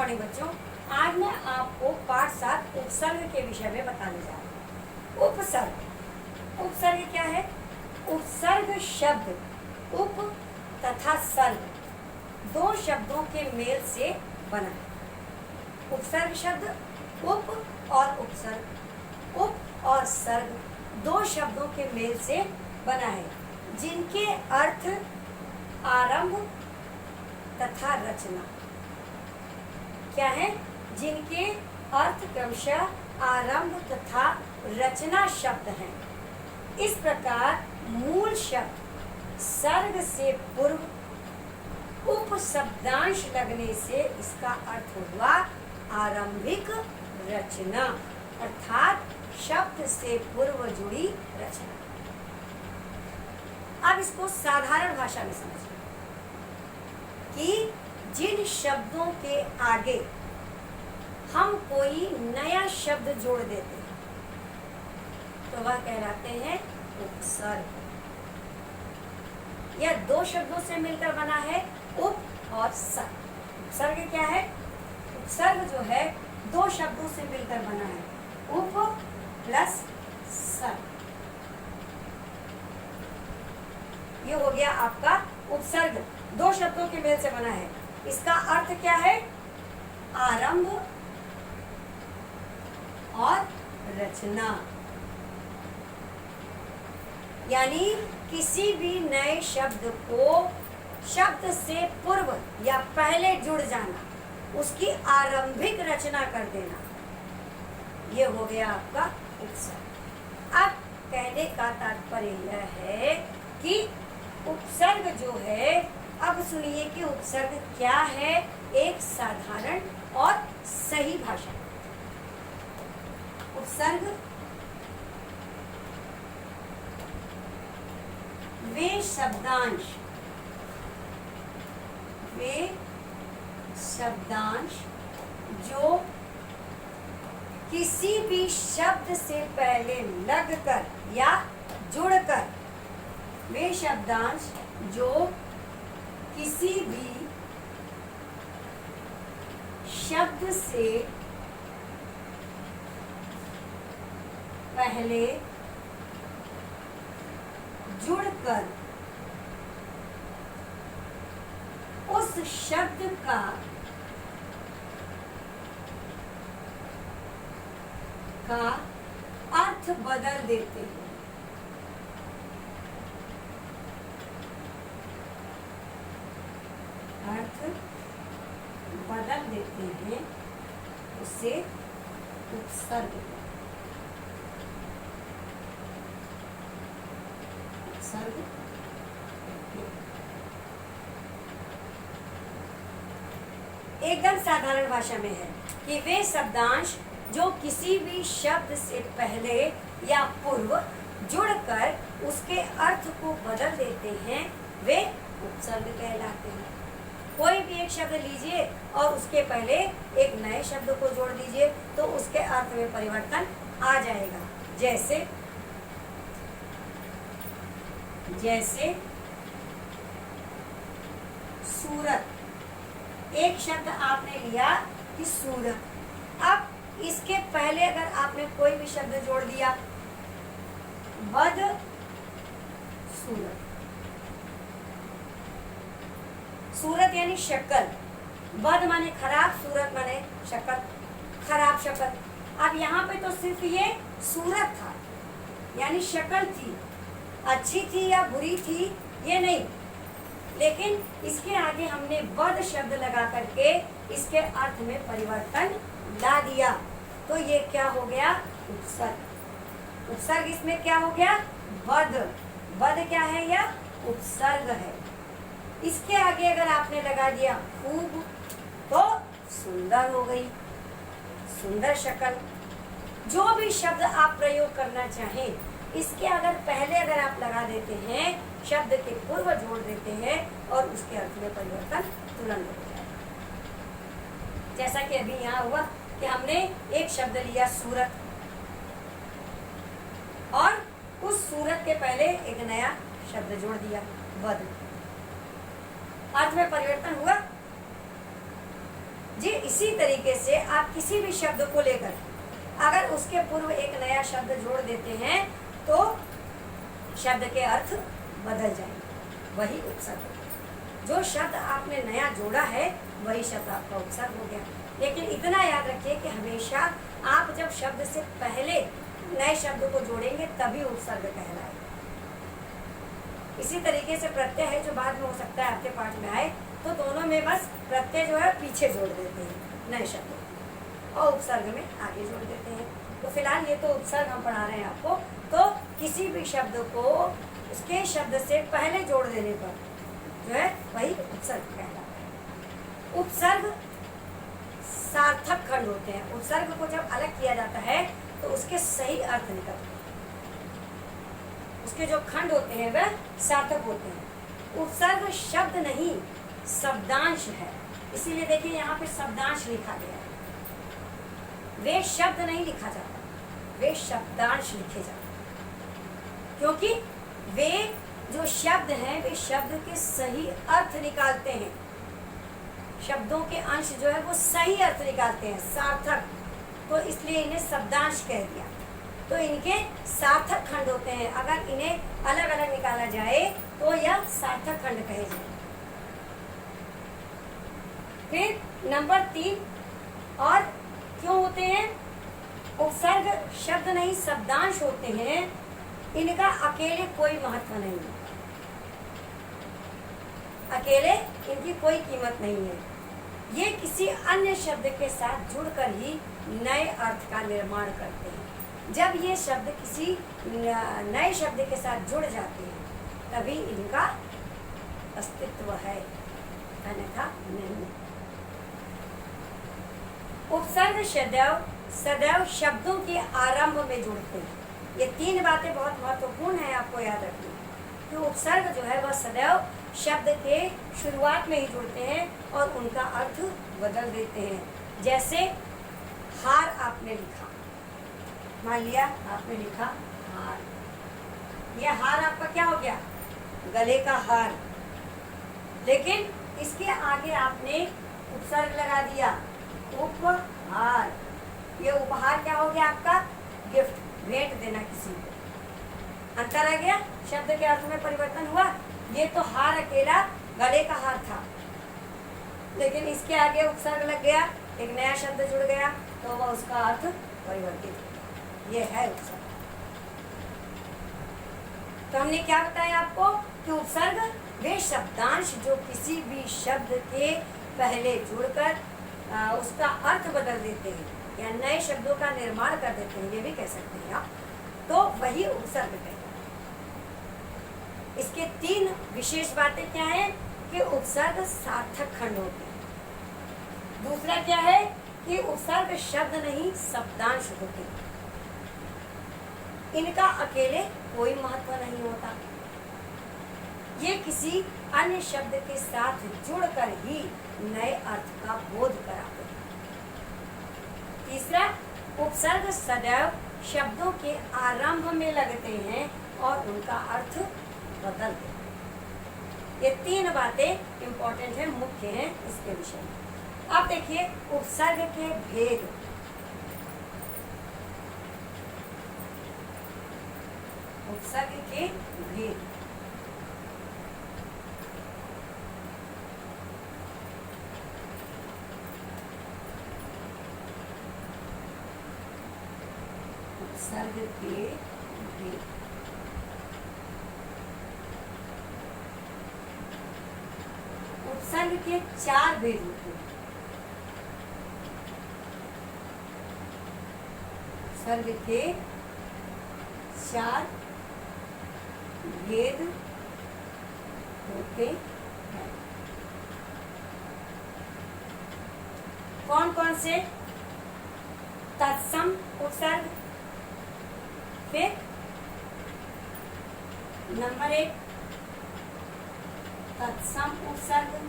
Morning बच्चों। आज मैं आपको पाठ 7 उपसर्ग के विषय में बताने जा रही हूँ। उपसर्ग, उपसर्ग क्या है? उपसर्ग शब्द उप तथा सर्ग दो शब्दों के मेल से बना है। उपसर्ग शब्द उप और उपसर्ग, उप और सर्ग दो शब्दों के मेल से बना है, जिनके अर्थ आरंभ तथा रचना क्या है? जिनके अर्थ क्रमशः आरंभ तथा रचना शब्द हैं। इस प्रकार मूल शब्द सर्ग से पूर्व उपशब्दांश लगने से इसका अर्थ हुआ आरंभिक रचना, अर्थात शब्द से पूर्व जुड़ी रचना। अब इसको साधारण भाषा में समझिए कि जिन शब्दों के आगे हम कोई नया शब्द जोड़ देते हैं तो वह कहलाते हैं उपसर्ग। यह दो शब्दों से मिलकर बना है, उप और सर्ग। उपसर्ग क्या है? उपसर्ग जो है दो शब्दों से मिलकर बना है, उप प्लस सर्ग। ये हो गया आपका उपसर्ग, दो शब्दों के मेल से बना है। इसका अर्थ क्या है? आरंभ और रचना, यानी किसी भी नए शब्द को शब्द से पूर्व या पहले जुड़ जाना, उसकी आरंभिक रचना कर देना, ये हो गया आपका उपसर्ग। अब कहने का तात्पर्य यह है कि उपसर्ग जो है, अब सुनिए कि उपसर्ग क्या है एक साधारण और सही भाषा। उपसर्ग वे शब्दांश जो किसी भी शब्द से पहले लगकर या जुड़कर, वे शब्दांश जो किसी भी शब्द से पहले जुड़कर उस शब्द का अर्थ बदल देते हैं। अर्थ बदल देते हैं, उसे उपसर्ग एकदम साधारण भाषा में है कि वे शब्दांश जो किसी भी शब्द से पहले या पूर्व जुड़कर उसके अर्थ को बदल देते हैं, वे उपसर्ग कहलाते हैं। कोई भी एक शब्द लीजिए और उसके पहले एक नए शब्द को जोड़ दीजिए तो उसके अर्थ में परिवर्तन आ जाएगा। जैसे सूरत, एक शब्द आपने लिया कि सूरत, अब इसके पहले अगर आपने कोई भी शब्द जोड़ दिया, बद सूरत, सूरत यानी शक्ल, बद माने खराब, सूरत माने शक्ल, खराब शक्ल। अब यहाँ पे तो सिर्फ ये सूरत था, यानी शक्ल थी, अच्छी थी या बुरी थी ये नहीं, लेकिन इसके आगे हमने बद शब्द लगा करके इसके अर्थ में परिवर्तन ला दिया, तो ये क्या हो गया? उपसर्ग। उपसर्ग इसमें क्या हो गया? बद। बद क्या है? यह उपसर्ग है। इसके आगे अगर आपने लगा दिया खूब तो सुंदर हो गई, सुंदर शक्ल। जो भी शब्द आप प्रयोग करना चाहें, इसके पहले अगर आप लगा देते हैं, शब्द के पूर्व जोड़ देते हैं और उसके अर्थ में परिवर्तन तुरंत हो जाएगा। जैसा कि अभी यहाँ हुआ कि हमने एक शब्द लिया सूरत और उस सूरत के पहले एक नया शब्द जोड़ दिया वध, अर्थ में परिवर्तन हुआ। जी इसी तरीके से आप किसी भी शब्द को लेकर अगर उसके पूर्व एक नया शब्द जोड़ देते हैं तो शब्द के अर्थ बदल जाएंगे, वही उपसर्ग। जो शब्द आपने नया जोड़ा है वही शब्द आपका उपसर्ग हो गया। लेकिन इतना याद रखिए कि हमेशा आप जब शब्द से पहले नए शब्द को जोड़ेंगे तभी उपसर्ग कहलाएगा। इसी तरीके से प्रत्यय है जो बाद में हो सकता है आपके पाठ में आए, तो दोनों में बस प्रत्यय जो है पीछे जोड़ देते हैं नए शब्द और उपसर्ग में आगे जोड़ देते हैं। तो फिलहाल ये तो उपसर्ग हम पढ़ा रहे हैं आपको। तो किसी भी शब्द को उसके शब्द से पहले जोड़ देने पर जो है वही उपसर्ग कहलाता है। उपसर्ग सार्थक खंड होते हैं। उपसर्ग को जब अलग किया जाता है तो उसके सही अर्थ निकलते हैं, उसके जो खंड होते हैं वह सार्थक होते हैं। उपसर्ग शब्द नहीं शब्दांश है, इसीलिए देखिए यहाँ पे शब्दांश लिखा गया है। वे शब्द नहीं लिखा जाता, वे शब्दांश लिखे जाते, क्योंकि वे जो शब्द हैं वे शब्द के सही अर्थ निकालते हैं। शब्दों के अंश जो है वो सही अर्थ निकालते हैं, सार्थक, तो इसलिए इन्हें शब्दांश कह दिया। तो इनके सार्थक खंड होते हैं। अगर इन्हें अलग अलग निकाला जाए तो यह सार्थक खंड कहे जाए। फिर नंबर 3, और क्यों होते हैं? उपसर्ग शब्द नहीं शब्दांश होते हैं, इनका अकेले कोई महत्व नहीं है, अकेले इनकी कोई कीमत नहीं है। ये किसी अन्य शब्द के साथ जुड़कर ही नए अर्थ का निर्माण करते हैं। जब ये शब्द किसी नए शब्द के साथ जुड़ जाते हैं तभी इनका अस्तित्व है, अन्यथा नहीं। उपसर्ग सदैव शब्दों के आरंभ में जुड़ते हैं। ये 3 बातें बहुत महत्वपूर्ण है, आपको याद रखनी है कि उपसर्ग जो है वह सदैव शब्द के शुरुआत में ही जुड़ते हैं और उनका अर्थ बदल देते हैं। जैसे हार आपने लिखा, मान लिया आपने लिखा हार, यह हार आपका क्या हो गया? गले का हार। लेकिन इसके आगे आपने उपसर्ग लगा दिया, उपहार। ये उपहार क्या हो गया आपका? गिफ्ट, भेंट देना किसी को। अंतर आ गया, शब्द के अर्थ में परिवर्तन हुआ। ये तो हार अकेला गले का हार था, लेकिन इसके आगे उपसर्ग लग गया, एक नया शब्द जुड़ गया तो वह उसका अर्थ परिवर्तित हो। ये है उपसर्ग। तो हमने क्या बताया आपको कि उपसर्ग वे शब्दांश जो किसी भी शब्द के पहले जुड़कर उसका अर्थ बदल देते हैं या नए शब्दों का निर्माण कर देते हैं, ये भी कह सकते हैं आप, तो वही उपसर्ग कहते हैं। इसके 3 विशेष बातें क्या हैं कि उपसर्ग सार्थक खंड होते हैं। दूसरा क्या है कि उपसर्ग शब्द नहीं शब्दांश होते हैं, इनका अकेले कोई महत्व नहीं होता, ये किसी अन्य शब्द के साथ जुड़कर ही नए अर्थ का बोध कराते हैं। तीसरा, उपसर्ग सदैव शब्दों के आरंभ में लगते हैं और उनका अर्थ बदल देते हैं। ये 3 बातें इंपॉर्टेंट है, मुख्य हैं इसके विषय में। अब देखिए उपसर्ग के भेद। उपसर्ग के भेद, उपसर्ग के भेद। उपसर्ग के 4 भेद होते हैं। उपसर्ग के 4 भेद होते हैं। कौन कौन से? तत्सम उपसर्ग, फिर नंबर 1 तत्सम उपसर्ग,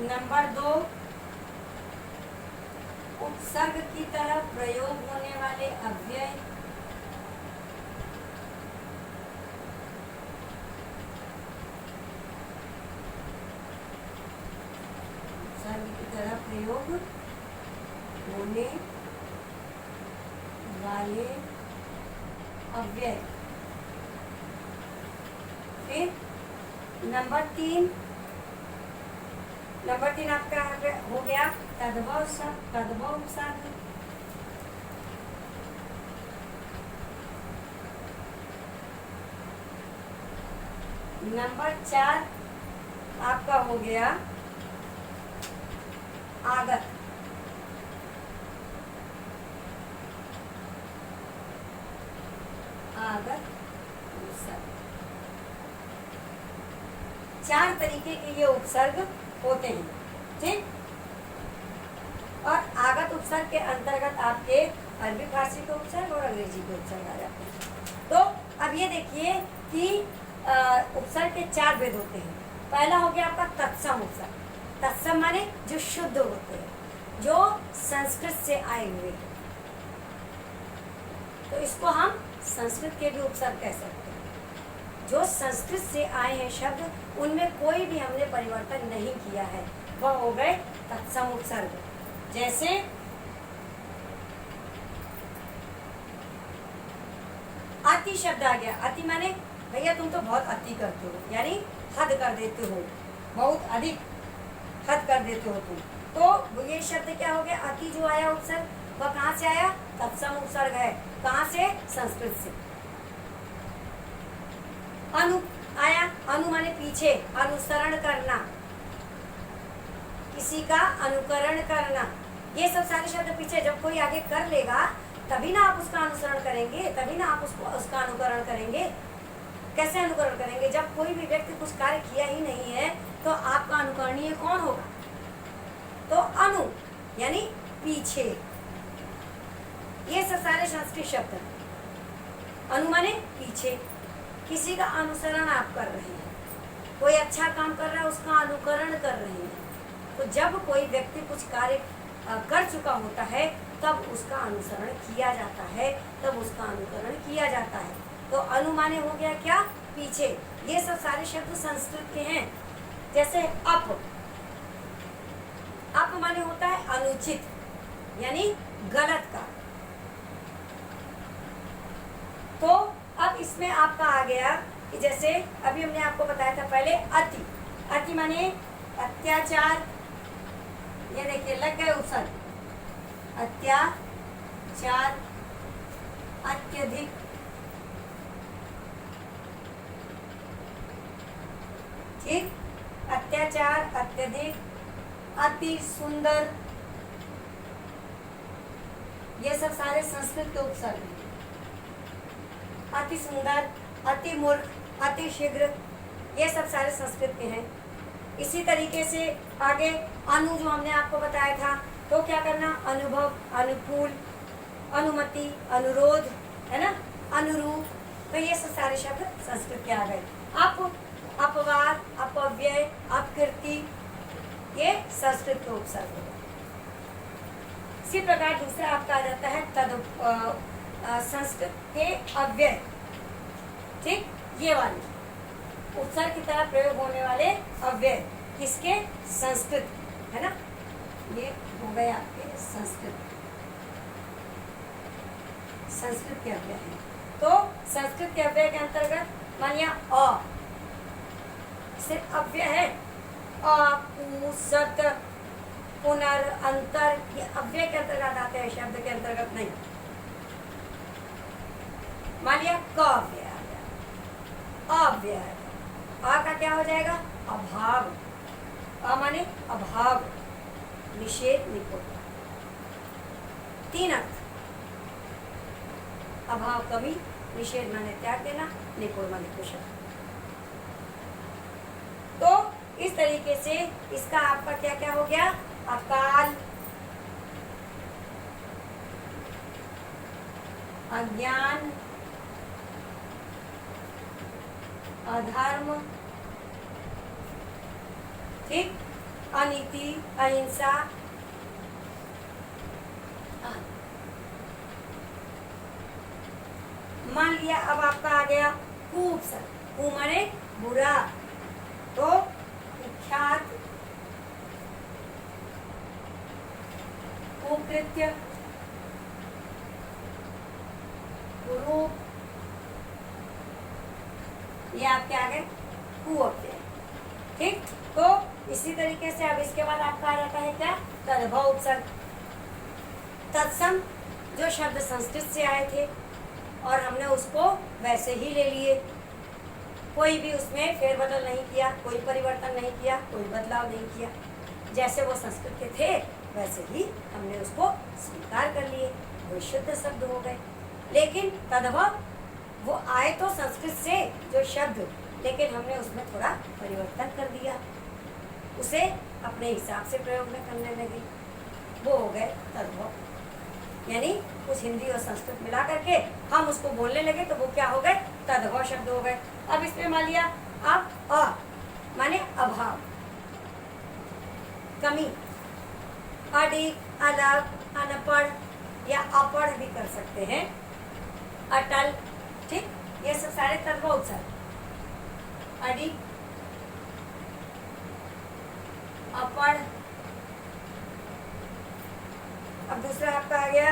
नंबर 2 उपसर्ग की तरह प्रयोग होने वाले अव्यय, तरह प्रयोग होने वाले अव्यय। फिर नंबर 3 आपका हो गया तद्भव उपसर्ग। नंबर 4 आपका हो गया आगत। उपसर्ग। 4 तरीके के ये उपसर्ग होते हैं, ठीक। और आगत उपसर्ग के अंतर्गत आपके अरबी फारसी के उपसर्ग और अंग्रेजी के उपसर्ग आ जाते हैं। तो अब ये देखिए कि उपसर्ग के 4 भेद होते हैं। पहला हो गया आपका तत्सम उपसर्ग। तत्सम माने जो शुद्ध होते हैं, जो संस्कृत से आए हुए हैं। तो इसको हम संस्कृत के भी उपसर्ग कह सकते हैं। जो संस्कृत से आए हैं शब्द, उनमें कोई भी हमने परिवर्तन नहीं किया है, वह हो गए तत्सम उपसर्ग। जैसे अति शब्द आ गया। अति माने भैया तुम तो बहुत अति करते हो, यानी हद कर देते हो, बहुत अधिक हद कर देते हो तुम। तो ये शब्द क्या हो गया? अति जो आया उपसर्ग, वह कहाँ से आया? तत्सम उपसर्ग है। कहाँ से? संस्कृत से। अनु आया। अनु माने पीछे, अनुसरण करना, किसी का अनुकरण करना। ये सब सारे शब्द पीछे, जब कोई आगे कर लेगा तभी ना आप उसका अनुसरण करेंगे, तभी ना आप उसका अनुकरण करेंगे। कैसे अनुकरण करेंगे? जब कोई भी व्यक्ति कुछ कार्य किया ही नहीं है तो आपका अनुकरणीय कौन होगा? तो अनु यानी पीछे। ये सब सारे संस्कृत शब्द। अनु माने पीछे, किसी का अनुसरण आप कर रहे हैं, कोई अच्छा काम कर रहा है उसका अनुकरण कर रहे हैं। तो जब कोई व्यक्ति कुछ कार्य कर चुका होता है तब उसका अनुसरण किया जाता है, तब उसका अनुकरण किया जाता है। तो अनु माने हो गया क्या? पीछे। ये सब सारे शब्द संस्कृत के हैं। जैसे अप, अप माने होता है अनुचित, यानी गलत का। तो अब इसमें आपका आ गया कि जैसे अभी हमने आपको बताया था पहले अति। अति माने अत्याचार। ये देखिए लग गए उपसर्ग। अत्याचार, अत्यधिक, ठीक। अत्याचार, अत्यधिक, अति सुंदर, ये सब सारे संस्कृत के उपसर्ग हैं। अति सुंदर, अति मूर्ख, अति शीघ्र, ये सब सारे संस्कृत के हैं। इसी तरीके से आगे अनु जो हमने आपको बताया था, तो क्या करना? अनुभव, अनुकूल, अनुमति, अनुरोध, है ना, अनुरूप। तो ये सब सारे शब्द संस्कृत के आ गए। अपवाद, अपव्यय, अपकीर्ति, ये संस्कृत के उपसर्ग हो गए। इसी प्रकार दूसरा आपका आ जाता है संस्कृत के अव्यय, ठीक। ये वाले उपसर्ग की तरह प्रयोग होने वाले अव्यय किसके? संस्कृत, है ना। ये हो गए आपके संस्कृत के अव्यय हैं। तो संस्कृत के अव्यय के अंतर्गत मानिए अ सिर्फ अव्यय है। अ, पु, सत, पुनर, अंतर, ये अव्यय के अंतर्गत आते हैं, शब्द के अंतर्गत नहीं। मान लिया क अव्यय आ गया, अव्यय है। आ का क्या हो जाएगा? अभाव। अ माने अभाव, निषेध, निपुण। 3 अर्थ। अभाव कमी, निषेध माने त्याग देना, निपुण माने कुशल। तो इस तरीके से इसका आपका क्या क्या हो गया? अकाल, अज्ञान, अधर्म, ठीक, अनीति, अहिंसा, मान लिया। अब आपका आ गया कुउपसर्ग। कु माने बुरा, तो कुख्यात, उद्धृत्य कुरूप, ये आपके आ गए कु अव्यय। ठीक, तो इसी तरीके से अब इसके बाद आपका आ जाता है क्या, तद्भव उपसर्ग। तत्सम जो शब्द संस्कृत से आए थे और हमने उसको वैसे ही ले लिए, कोई भी उसमें फेरबदल नहीं किया, कोई परिवर्तन नहीं किया, कोई बदलाव नहीं किया, जैसे वो संस्कृत के थे वैसे ही हमने उसको स्वीकार कर लिए, वो शुद्ध शब्द हो गए। लेकिन तद्भव वो आए तो संस्कृत से जो शब्द, लेकिन हमने उसमें थोड़ा परिवर्तन कर दिया, उसे अपने हिसाब से प्रयोग में करने लगे, वो हो गए तद्भव। यानी कुछ हिंदी और संस्कृत मिला करके हम उसको बोलने लगे तो वो क्या हो गए, तद्भव शब्द हो गए। अब इसमें मान लिया अब अ माने अभाव, कमी, अधिक, अलग, अनपढ़ या अपढ़ भी कर सकते हैं, अटल। ठीक, ये सब सारे तद्भव उपसर्ग। अधिक, अपढ़। अब दूसरा आपका आ गया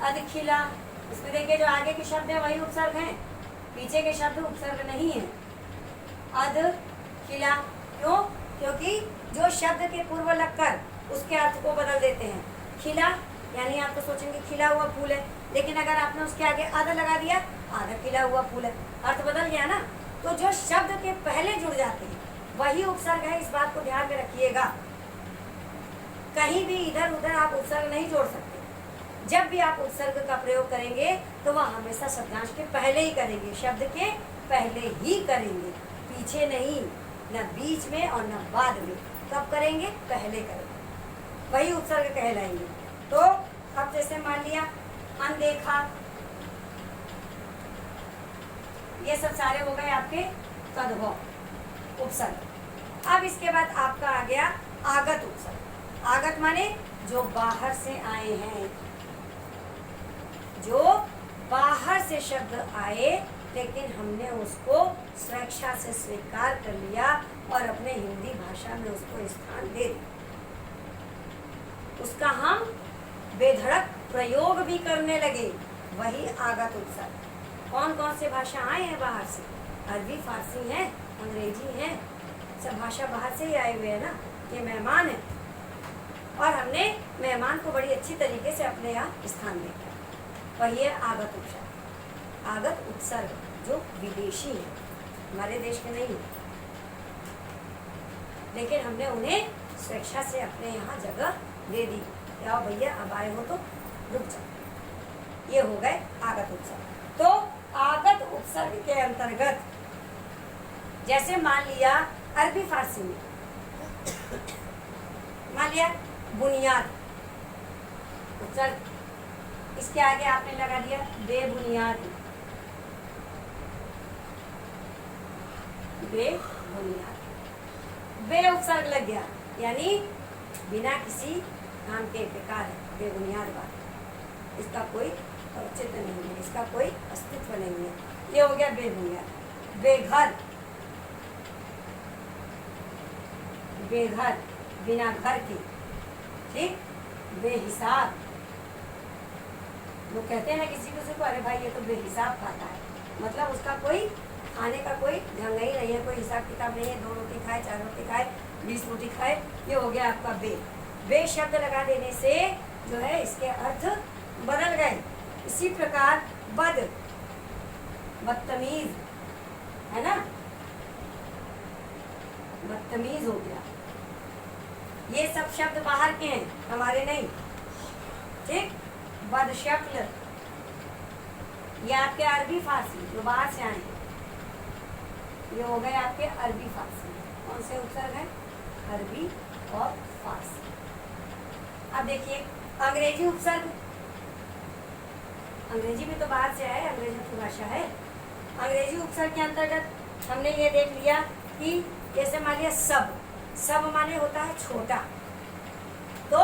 अधिखिला। इसमें देखिए जो आगे के शब्द है वही उपसर्ग हैं, पीछे के शब्द उपसर्ग नहीं है। अधिखिला क्यों, क्योंकि जो शब्द के पूर्व लगकर उसके अर्थ को बदल देते हैं। खिला यानी आप तो सोचेंगे खिला हुआ फूल है, लेकिन अगर आपने उसके आगे आधा लगा दिया, आधा खिला हुआ फूल है, अर्थ बदल गया ना। तो जो शब्द के पहले जुड़ जाते हैं वही उपसर्ग है, इस बात को ध्यान में रखिएगा। कहीं भी इधर उधर आप उपसर्ग नहीं जोड़ सकते। जब भी आप उपसर्ग का प्रयोग करेंगे तो वह हमेशा शब्दांश के पहले ही करेंगे, शब्द के पहले ही करेंगे, पीछे नहीं, न बीच में और न बाद में। कब करेंगे, पहले करेंगे, वही उपसर्ग कहलाएंगे। तो अब जैसे मान लिया अनदेखा, ये सब सारे हो गए आपके तद्भव उपसर्ग। अब इसके बाद आपका आ गया आगत उपसर्ग। आगत माने जो बाहर से आए हैं, जो बाहर से शब्द आए लेकिन हमने उसको स्वेच्छा से स्वीकार कर लिया और अपने हिंदी भाषा में उसको स्थान दे दिया, उसका हम बेधड़क प्रयोग भी करने लगे, वही आगत उपसर्ग। कौन कौन से भाषा आए हैं बाहर से, अरबी, फारसी है, अंग्रेजी है, सब भाषा बाहर से ही आए हुए हैं ना, ये मेहमान है और हमने मेहमान को बड़ी अच्छी तरीके से अपने यहाँ स्थान दिया, वही है आगत उपसर्ग। आगत उपसर्ग जो विदेशी है, हमारे देश के नहीं है, लेकिन हमने उन्हें स्वेच्छा से अपने यहाँ जगह दे दी, क्या भैया अब आए हो तो रुक जाओ, ये हो गए आगत उपसर्ग। तो आगत उपसर्ग के अंतर्गत जैसे मान लिया अरबी फारसी में मान लिया बुनियाद उपसर्ग, इसके आगे आपने लगा दिया बेबुनियाद, बेबुनियाद, बे उपसर्ग लग गया, यानी बिना किसी नाम के, बेकार है, बेबुनियाद बात, इसका कोई औचित्य नहीं है, इसका कोई अस्तित्व नहीं है, ये हो गया बेबुनियाद। बेघर, बेघर बिना घर के, ठीक। बेहिसाब, लोग कहते हैं ना किसी को, अरे भाई ये तो बेहिसाब खाता है, मतलब उसका कोई खाने का कोई ढंग ही नहीं है, कोई हिसाब किताब नहीं है, 2 रोटी खाए, 4 रोटी खाए, 20 रोटी खाए, ये हो गया आपका बे। बे शब्द लगा देने से जो है इसके अर्थ बदल गए। इसी प्रकार बद, बदतमीज है ना, बदतमीज हो गया। ये सब शब्द बाहर के हैं, हमारे नहीं, ठीक। बदशक्ल, ये आपके अरबी फारसी जो बाहर से आए हैं, ये हो गए आपके अरबी फारसी। कौन से उपसर्ग हैं, अरबी और फारसी। अब देखिए अंग्रेजी उपसर्ग, अंग्रेजी भी तो बाहर से आए, अंग्रेजी की भाषा है। अंग्रेजी उपसर्ग के अंतर्गत हमने ये देख लिया कि जैसे मान लिया सब, सब माने होता है छोटा, तो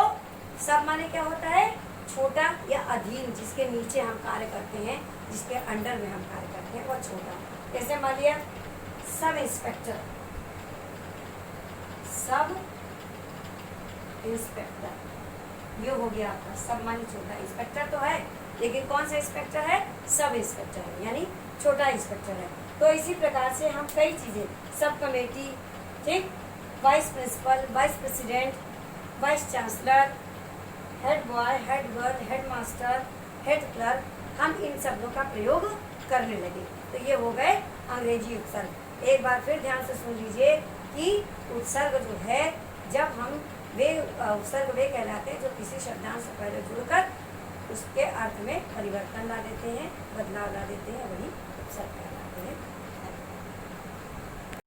सब माने क्या होता है, छोटा या अधीन, जिसके नीचे हम कार्य करते हैं, जिसके अंडर में हम कार्य करते हैं, वो छोटा। जैसे मान लिया सब इंस्पेक्टर, सब इंस्पेक्टर, ये हो गया आपका सब मानी छोटा। इंस्पेक्टर तो है लेकिन कौन सा इंस्पेक्टर है, सब इंस्पेक्टर है यानी छोटा इंस्पेक्टर है। तो इसी प्रकार से हम कई चीजें, सब कमेटी, ठीक, vice principal, vice president, vice chancellor, head boy, head girl, head master, head clerk, हम इन शब्दों का प्रयोग करने लगे। तो ये हो गए अंग्रेजी उपसर्ग। एक बार फिर ध्यान से सुन लीजिए कि उपसर्ग जो है, जब हम वे उपसर्ग वे कहलाते हैं जो किसी शब्दांश से पहले जुड़कर उसके अर्थ में परिवर्तन ला देते हैं, बदलाव ला देते हैं, वही उपसर्ग कहलाते हैं।